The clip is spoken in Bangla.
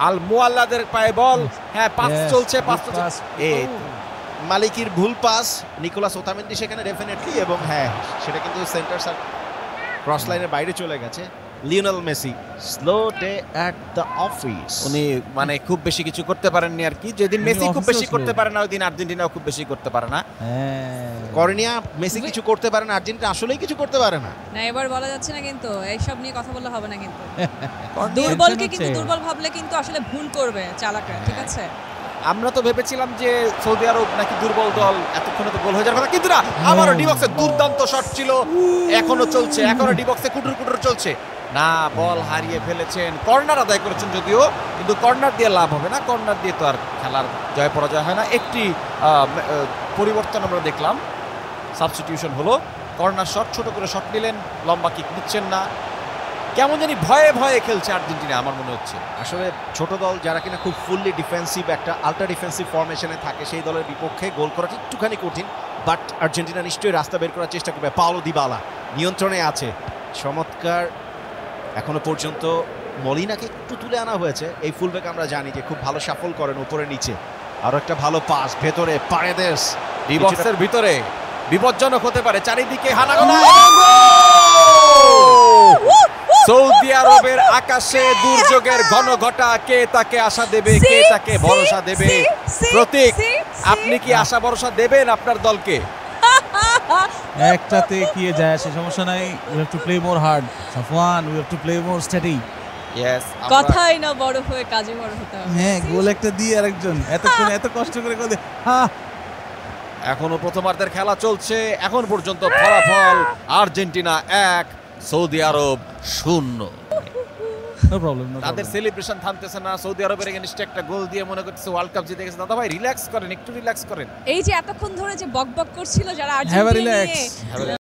আল মুআল্লাদের পায়ে বল। হ্যাঁ, পাস চলছে, পাস চলছে। এই মালিকির ভুল পাস, নিকোলাস ওতামেন্দি সেখানে ডেফিনেটলি, এবং হ্যাঁ সেটা কিন্তু সেন্টার ক্রস লাইনের বাইরে চলে গেছে। Lionel Messi slow day at the office. উনি মানে খুব বেশি কিছু করতে পারেননি আর কি। যেদিন মেসি খুব বেশি করতে পারে না, ওই দিন আর্জেন্টিনাও খুব বেশি করতে পারে না। কর্নিয়া মেসি কিছু করতে পারে না, আর্জেন্টিনা আসলেই কিছু করতে পারে না। না, এবার বলা যাচ্ছে না, কিন্তু এইসব নিয়ে কথা বললে হবে না। কিন্তু দুর্বলকে কিন্তু দুর্বল ভাবলে কিন্তু আসলে ভুল করবে চালাকরা, ঠিক আছে? আমরা তো ভেবেছিলাম যে সৌদি আরব নাকি দুর্বল দল, এতক্ষণে তো গোল হয়ে যাওয়ার কথা, কিন্তু না, আবারও ডিবক্সে দুর্দান্ত শট ছিল, এখনো চলছে, এখনো ডিবক্সে কুটুর কুটুর চলছে না। বল হারিয়ে ফেলেছেন, কর্নার আদায় করেছেন যদিও, কিন্তু কর্নার দিয়ে লাভ হবে না, কর্নার দিয়ে তো আর খেলার জয় পরাজয় হয় না। একটি পরিবর্তন আমরা দেখলাম, সাবস্টিটিউশন হলো, কর্নার শট, ছোট করে শট নিলেন, লম্বা কিক নিচ্ছেন না, কেমন জানি ভয়ে ভয়ে খেলছে আর্জেন্টিনা আমার মনে হচ্ছে। আসলে ছোট দল যারা কিনা খুব ফুললি ডিফেন্সিভ, একটা আল্ট্রা ডিফেন্সিভ ফরমেশনে থাকে, সেই দলের বিপক্ষে গোল করাটা একটুখানি কঠিন, বাট আর্জেন্টিনা নিশ্চয়ই রাস্তা বের করার চেষ্টা করবে। পাওলো দিবালা নিয়ন্ত্রণে আছে, চমৎকার। এখনো পর্যন্ত মলিনাকে একটু তুলে আনা হয়েছে, এই ফুলব্যাক আমরা জানি যে খুব ভালো সাফল করেন উপরে নিচে। আরো একটা ভালো পাস ভেতরে, পারেদেস ডিবক্সের ভিতরে বিপজ্জনক হতে পারে, চারিদিকে হানাগোনা। সৌদি আরবের আকাশে দুর্যোগের ঘনঘটা, কে তাকে আশা দেবে, কে তাকে ভরসা দেবে? প্রতীক, আপনি কি আশা ভরসা দেবেন আপনার দলকে? একটাতে কি যায় আসে, সমস্যা নাই। We have to play more hard Safwan, we have to play more steady. Yes, কথাই না বড় হয়ে কাজে বড় হতে হবে। হ্যাঁ, গোল একটা দিয়ে আরেকজন এতক্ষণ এত কষ্ট করে করে হ্যাঁ। এখনো প্রথমার্ধের খেলা চলছে, এখন পর্যন্ত ফলাফল আর্জেন্টিনা 1, সৌদি আরব 0। নো প্রবলেম, নো তাদের সেলিব্রেশন থামতেছে না। সৌদি আরবের এগেইনস্টে একটা গোল দিয়ে মনে করতেছে ওয়ার্ল্ড কাপ জিতে গেছে। দাদা ভাই রিল্যাক্স করেন, একটু রিল্যাক্স করেন। এই যে এতক্ষণ ধরে যে বকবক করছিল যারা হ্যাভ আ আর্জেন্টিনা রিল্যাক্স। নিয়ে